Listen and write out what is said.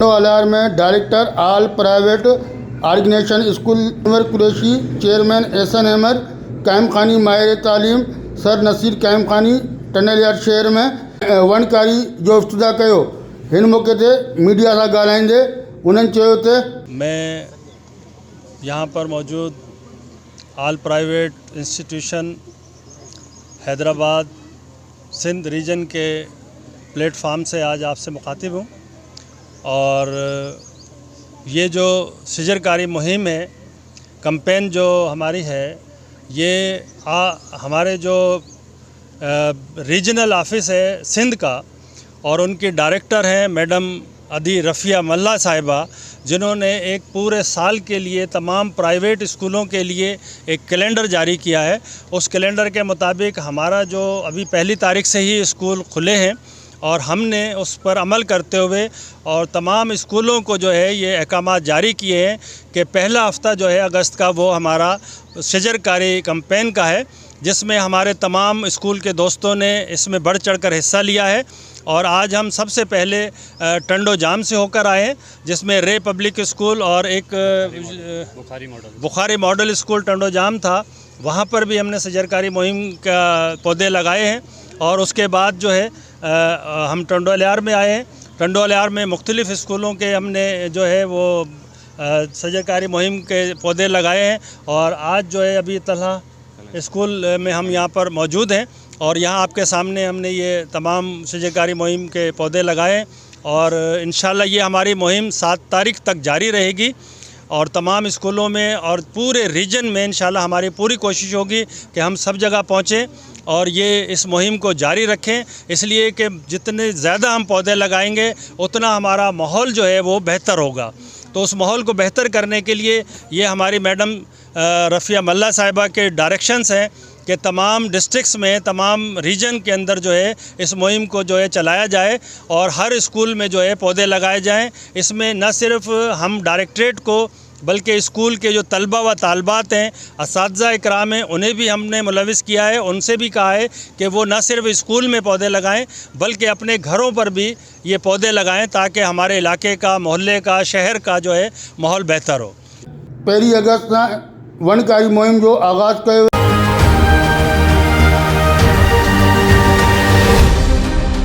अलार में director all private organisation school Anwar Qureshi, chairman Ehsan Ahmed, Qaimkhani माहिर तालीम सर नसीर कायम खानी टनल यार्ड शहर में वनकारी जो इफ्तिदा कयो। हिन मौके ते मीडिया सां ॻाल्हाईंदे उन्हनि चयो त मैं यहाँ पर मौजूद all private institution Hyderabad Sindh region के प्लेटफार्म से आज आपसे मुखातिब हूँ और ये जो सिजरकारी मुहिम है, कैंपेन जो हमारी है, ये हमारे जो रीजनल ऑफिस है सिंध का और उनकी डायरेक्टर हैं मैडम अदी रफ़िया मल्ला साहिबा, जिन्होंने एक पूरे साल के लिए तमाम प्राइवेट स्कूलों के लिए एक कैलेंडर जारी किया है। उस कैलेंडर के मुताबिक हमारा जो अभी 1 तारीख से ही स्कूल खुले हैं और हमने उस पर अमल करते हुए और तमाम स्कूलों को जो है ये अहकामात जारी किए हैं कि पहला हफ़्ता जो है अगस्त का वो हमारा शजरकारी कैंपेन का है, जिसमें हमारे तमाम स्कूल के दोस्तों ने इसमें बढ़ चढ़कर हिस्सा लिया है। और आज हम सबसे पहले टंडो जाम से होकर आए हैं, जिसमें रे पब्लिक स्कूल और एक बुखारी मॉडल स्कूल टंडो जाम था, वहाँ पर भी हमने शजरकारी मुहिम का पौधे लगाए हैं। और उसके बाद जो है हम टंडो अलियार में आए हैं। टंडो अलियार में मुख्तलिफ़ स्कूलों के हमने जो है वो शजरकारी मुहिम के पौधे लगाए हैं और आज जो है अभी तलहा स्कूल में हम यहाँ पर मौजूद हैं और यहाँ आपके सामने हमने ये तमाम शजरकारी मुहिम के पौधे लगाए और इंशाल्लाह ये हमारी मुहिम 7 तारीख तक जारी रहेगी और तमाम स्कूलों में और पूरे रीजन में इंशाल्लाह हमारी पूरी कोशिश होगी कि हम सब जगह पहुँचें और ये इस मुहिम को जारी रखें, इसलिए कि जितने ज़्यादा हम पौधे लगाएंगे उतना हमारा माहौल जो है वो बेहतर होगा। तो उस माहौल को बेहतर करने के लिए ये हमारी मैडम रफ़िया मल्ला साहिबा के डायरेक्शंस हैं कि तमाम डिस्ट्रिक्ट्स में तमाम रीजन के अंदर जो है इस मुहिम को जो है चलाया जाए और हर स्कूल में जो है पौधे लगाए जाएं। इसमें न सिर्फ हम डायरेक्टरेट को बल्कि स्कूल के जो तलबा व तालबात हैं, असातिज़ा इकराम हैं, उन्हें भी हमने मुलव्विस किया है। उनसे भी कहा है कि वो न सिर्फ स्कूल में पौधे लगाएं बल्कि अपने घरों पर भी ये पौधे लगाएं ताकि हमारे इलाके का, मोहल्ले का, शहर का जो है माहौल बेहतर हो। 1 अगस्त वनकारी मुहिम जो आगाज़ कयो।